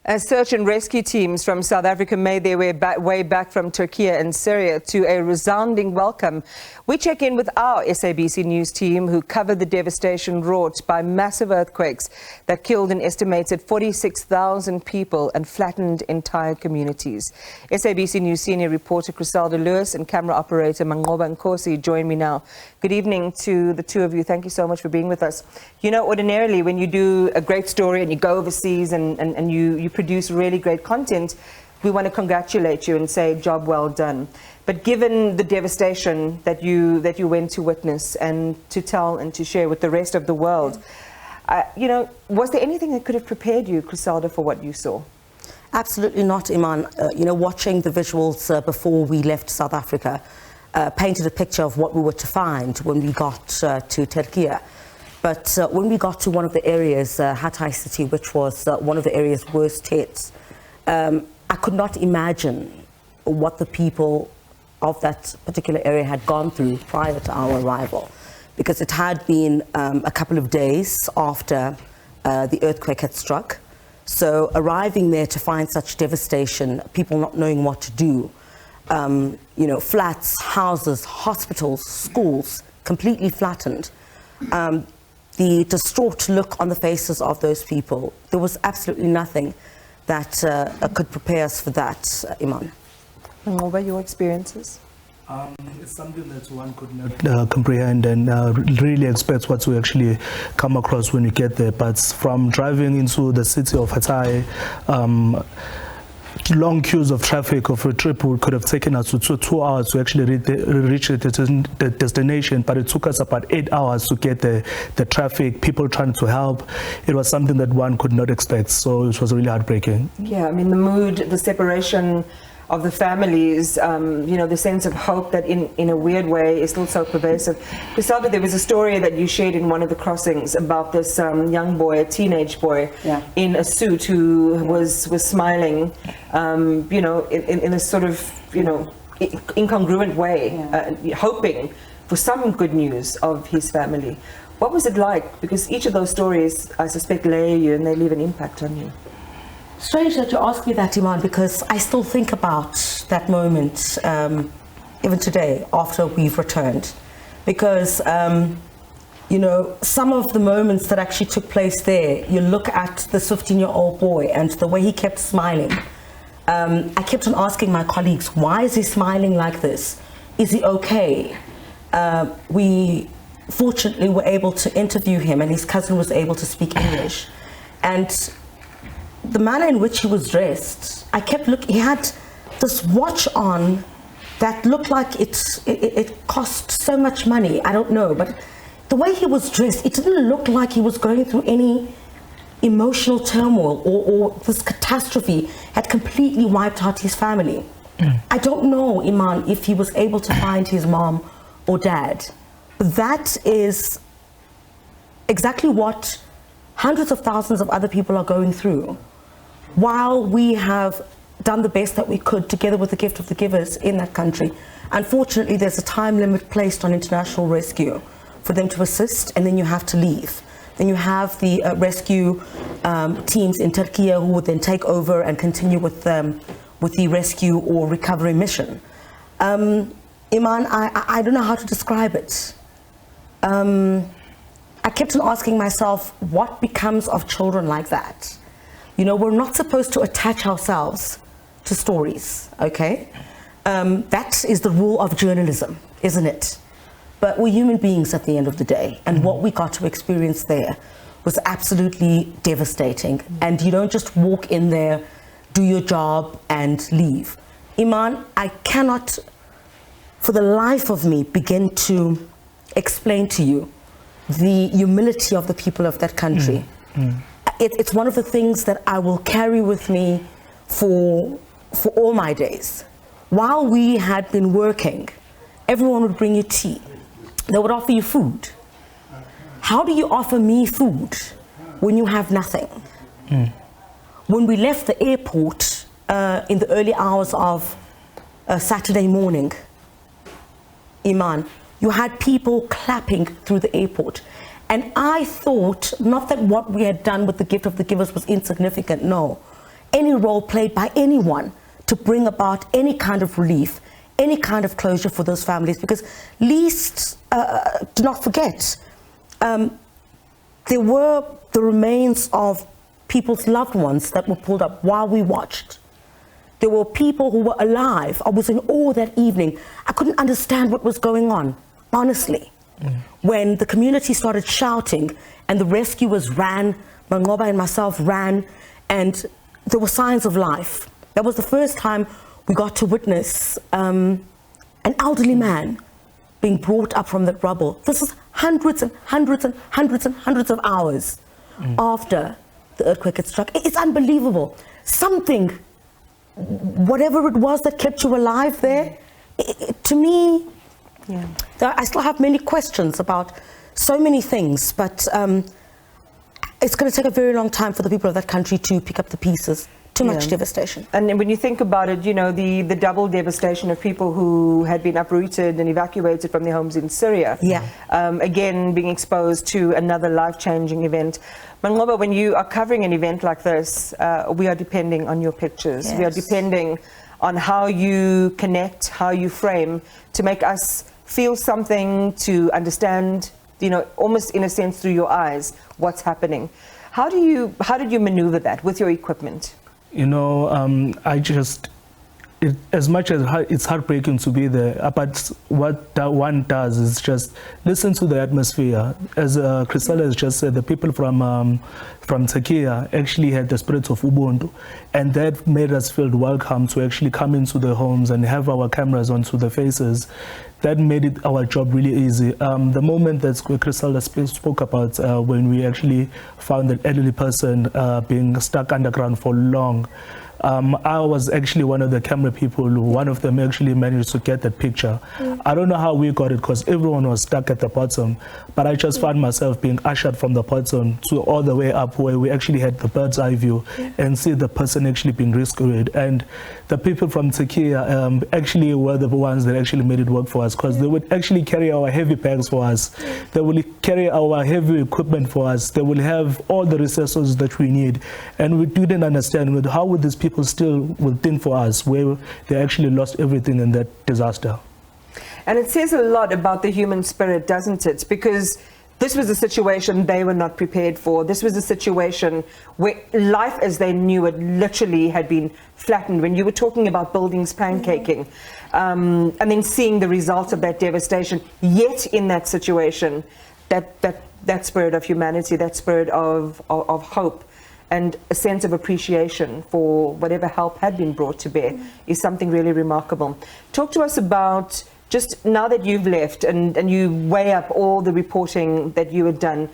As search and rescue teams from South Africa made their way back from Türkiye and Syria to a resounding welcome, we check in with our SABC News team who covered the devastation wrought by massive earthquakes that killed an estimated 46,000 people and flattened entire communities. SABC News senior reporter Chriselda Lewis and camera operator Manqoba Nkosi join me now. Good evening to the two of you. Thank you so much for being with us. You know, ordinarily when you do a great story and you go overseas and you produce really great content, we want to congratulate you and say job well done. But given the devastation that you went to witness and to tell and to share with the rest of the world, you know, was there anything that could have prepared you, Chriselda, for what you saw? Absolutely not, Iman. You know, watching the visuals before we left South Africa painted a picture of what we were to find when we got to Türkiye. But when we got to one of the areas, Hatay City, which was one of the area's worst hit, I could not imagine what the people of that particular area had gone through prior to our arrival, because it had been a couple of days after the earthquake had struck. So arriving there to find such devastation, people not knowing what to do, you know, flats, houses, hospitals, schools, completely flattened. The distraught look on the faces of those people, there was absolutely nothing that could prepare us for that, Iman. And what were your experiences? It's something that one could not comprehend and really expect what we actually come across when we get there. But from driving into the city of Hatay, long queues of traffic of a trip could have taken us to 2 hours to actually reach the destination, but it took us about 8 hours to get the traffic, people trying to help. It was something that one could not expect, so it was really heartbreaking. Yeah, I mean, the mood, the separation of the families, you know, the sense of hope that in a weird way is still so pervasive. Chriselda, there was a story that you shared in one of the crossings about this young boy, a teenage boy, in a suit who was smiling, you know, in a sort of, you know, incongruent way, hoping for some good news of his family. What was it like? Because each of those stories, I suspect, layer you and they leave an impact on you. Strange that you ask me that, Iman, because I still think about that moment, even today, after we've returned. Because, you know, some of the moments that actually took place there, you look at this 15-year-old boy and the way he kept smiling. I kept on asking my colleagues, why is he smiling like this? Is he okay? We fortunately were able to interview him, and his cousin was able to speak English. And the manner in which he was dressed, I kept looking. He had this watch on that looked like it cost so much money. I don't know, but the way he was dressed, it didn't look like he was going through any emotional turmoil or this catastrophe had completely wiped out his family. I don't know, Iman, if he was able to find his mom or dad. But that is exactly what hundreds of thousands of other people are going through. While we have done the best that we could together with the gift of the givers in that country, unfortunately there's a time limit placed on international rescue for them to assist, and then you have to leave. Then you have the rescue teams in Türkiye who would then take over and continue with the rescue or recovery mission. Iman, I don't know how to describe it. I kept on asking myself, what becomes of children like that? You know, we're not supposed to attach ourselves to stories, okay? That is the rule of journalism, isn't it? But we're human beings at the end of the day, and what we got to experience there was absolutely devastating. And you don't just walk in there, do your job, and leave. Iman, I cannot, for the life of me, begin to explain to you the humility of the people of that country. It's one of the things that I will carry with me for all my days. While we had been working, everyone would bring you tea. They would offer you food. How do you offer me food when you have nothing? When we left the airport in the early hours of Saturday morning, Iman, you had people clapping through the airport. And I thought, not that what we had done with the gift of the givers was insignificant, no. any role played by anyone to bring about any kind of relief, any kind of closure for those families, because least, do not forget, there were the remains of people's loved ones that were pulled up while we watched. There were people who were alive. I was in awe that evening. I couldn't understand what was going on, honestly. When the community started shouting and the rescuers ran, Manqoba and myself ran, and there were signs of life. That was the first time we got to witness an elderly man being brought up from that rubble. This is hundreds and hundreds and hundreds and hundreds of hours after the earthquake had struck. It's unbelievable. Something, whatever it was that kept you alive there, to me, I still have many questions about so many things, but it's going to take a very long time for the people of that country to pick up the pieces. Too much devastation. And when you think about it, you know, the double devastation of people who had been uprooted and evacuated from their homes in Syria. Again, being exposed to another life-changing event. Manqoba, when you are covering an event like this, we are depending on your pictures. We are depending on how you connect, how you frame, to make us feel something, to understand, you know, almost in a sense through your eyes, what's happening. How did you maneuver that with your equipment? You know, as much as it's heartbreaking to be there, but what that one does is just listen to the atmosphere. As Chriselda has just said, the people from Turkey actually had the spirit of Ubuntu, and that made us feel welcome to actually come into the homes and have our cameras onto the faces. That made it our job really easy. The moment that Chriselda spoke about when we actually found an elderly person being stuck underground for long, I was actually one of the camera people. One of them actually managed to get that picture. I don't know how we got it because everyone was stuck at the bottom, but I just found myself being ushered from the bottom to all the way up where we actually had the bird's eye view and see the person actually being rescued. And the people from Turkey actually were the ones that actually made it work for us, because they would actually carry our heavy bags for us. They will carry our heavy equipment for us. They will have all the resources that we need. And we didn't understand how would these people still would think for us, where they actually lost everything in that disaster. And it says a lot about the human spirit, doesn't it? Because this was a situation they were not prepared for. This was a situation where life as they knew it literally had been flattened. When you were talking about buildings pancaking, and then seeing the results of that devastation, yet in that situation, that spirit of humanity, that spirit of hope, and a sense of appreciation for whatever help had been brought to bear is something really remarkable. Talk to us about, just now that you've left and you weigh up all the reporting that you had done,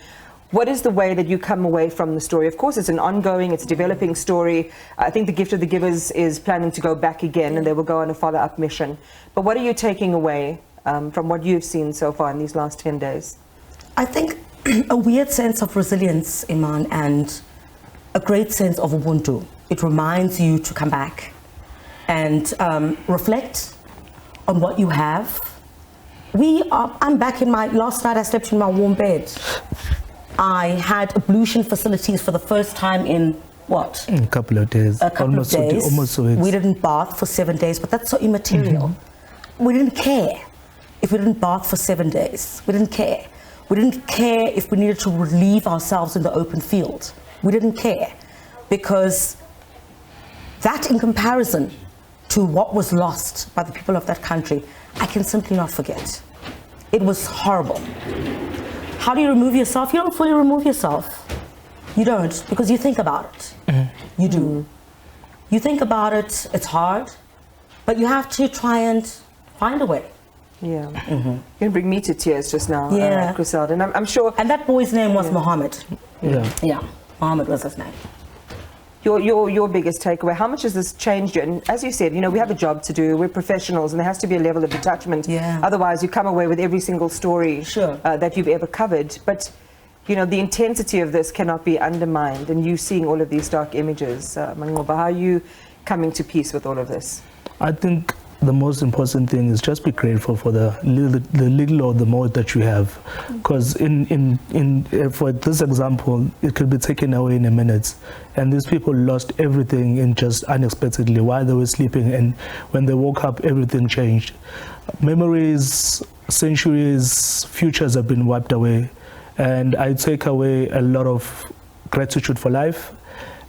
what is the way that you come away from the story? Of course, it's an ongoing, it's a developing story. I think the Gift of the Givers is planning to go back again and they will go on a follow-up mission. But what are you taking away from what you've seen so far in these last 10 days? I think a weird sense of resilience, Iman, and a great sense of Ubuntu. It reminds you to come back and reflect on what you have. I'm back in last night I slept in my warm bed. I had ablution facilities for the first time in what? A couple of days. Almost 2 weeks. We didn't bath for 7 days, but that's so immaterial. We didn't care if we didn't bath for 7 days. We didn't care. We didn't care if we needed to relieve ourselves in the open field. We didn't care, because that, in comparison to what was lost by the people of that country, I can simply not forget. It was horrible. How do you remove yourself? You don't fully remove yourself. You don't, because you think about it. You do. You think about it, it's hard, but you have to try and find a way. Yeah. You're going to bring me to tears just now, Chriselda, and I'm sure... And that boy's name was Mohammed. Yeah. Mohammed was his name. Your biggest takeaway, how much has this changed you? And as you said, you know, we have a job to do, we're professionals, and there has to be a level of detachment. Otherwise, you come away with every single story that you've ever covered. But, you know, the intensity of this cannot be undermined, and you seeing all of these dark images. Manqoba, how are you coming to peace with all of this? I think the most important thing is just be grateful for the little or the more that you have, because for this example, it could be taken away in a minute, and these people lost everything in just unexpectedly while they were sleeping, and when they woke up, everything changed. Memories, centuries, futures have been wiped away, and I take away a lot of gratitude for life.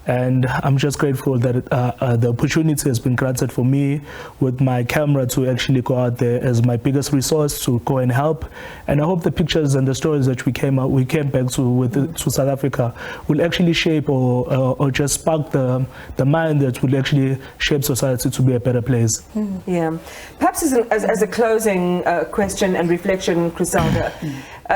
And I'm just grateful that the opportunity has been granted for me with my camera to actually go out there as my biggest resource to go and help. And I hope the pictures and the stories that we came back to South Africa will actually shape or just spark the mind that will actually shape society to be a better place. Yeah. Perhaps as a closing question and reflection, Chriselda,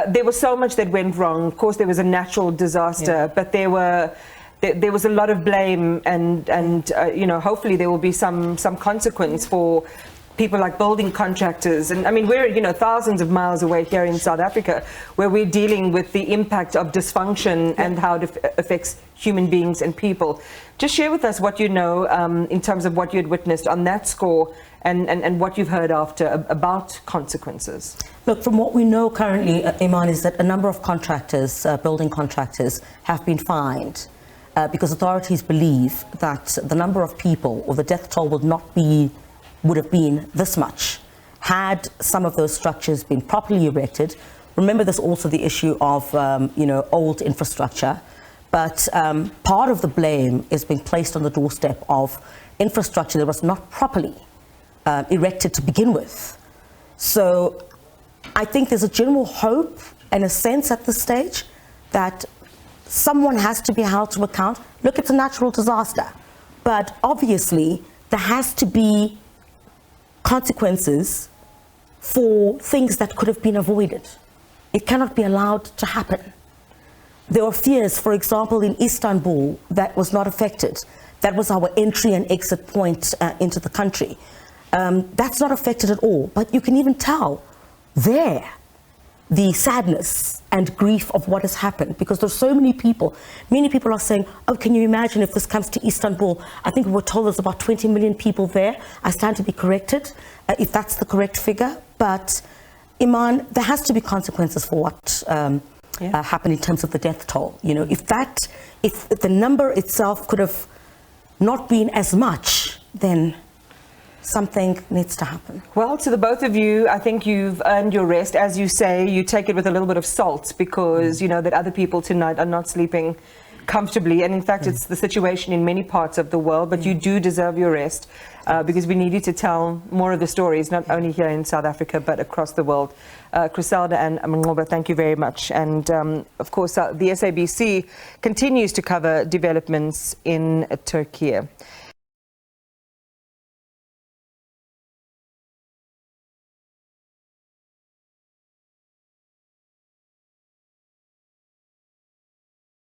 there was so much that went wrong. Of course, there was a natural disaster, but there was a lot of blame, and you know, hopefully there will be some consequence for people like building contractors. And I mean, we're, you know, thousands of miles away here in South Africa, where we're dealing with the impact of dysfunction and how it affects human beings and people. Just share with us what you know in terms of what you had witnessed on that score, and what you've heard after about consequences. Look, from what we know currently, Iman, is that a number of contractors, building contractors, have been fined. Because authorities believe that the number of people, or the death toll, would have been this much had some of those structures been properly erected. Remember, there's also the issue of old infrastructure, but part of the blame is being placed on the doorstep of infrastructure that was not properly erected to begin with. So I think there's a general hope and a sense at this stage that someone has to be held to account. Look, it's a natural disaster, but obviously there has to be consequences for things that could have been avoided. It cannot be allowed to happen. There are fears, for example, in Istanbul, that was not affected. That was our entry and exit point into the country. That's not affected at all, but you can even tell there the sadness and grief of what has happened, because there's so many people are saying, oh, can you imagine if this comes to Istanbul? I think we were told there's about 20 million people there. I stand to be corrected if that's the correct figure, but Iman, there has to be consequences for what happened in terms of the death toll. You know, if the number itself could have not been as much, then something needs to happen. Well, to the both of you, I think you've earned your rest. As you say, you take it with a little bit of salt, because you know that other people tonight are not sleeping comfortably, and in fact it's the situation in many parts of the world, but you do deserve your rest, because we need you to tell more of the stories, not only here in South Africa but across the world. Chriselda and Manqoba, thank you very much. And of course the SABC continues to cover developments in Turkey.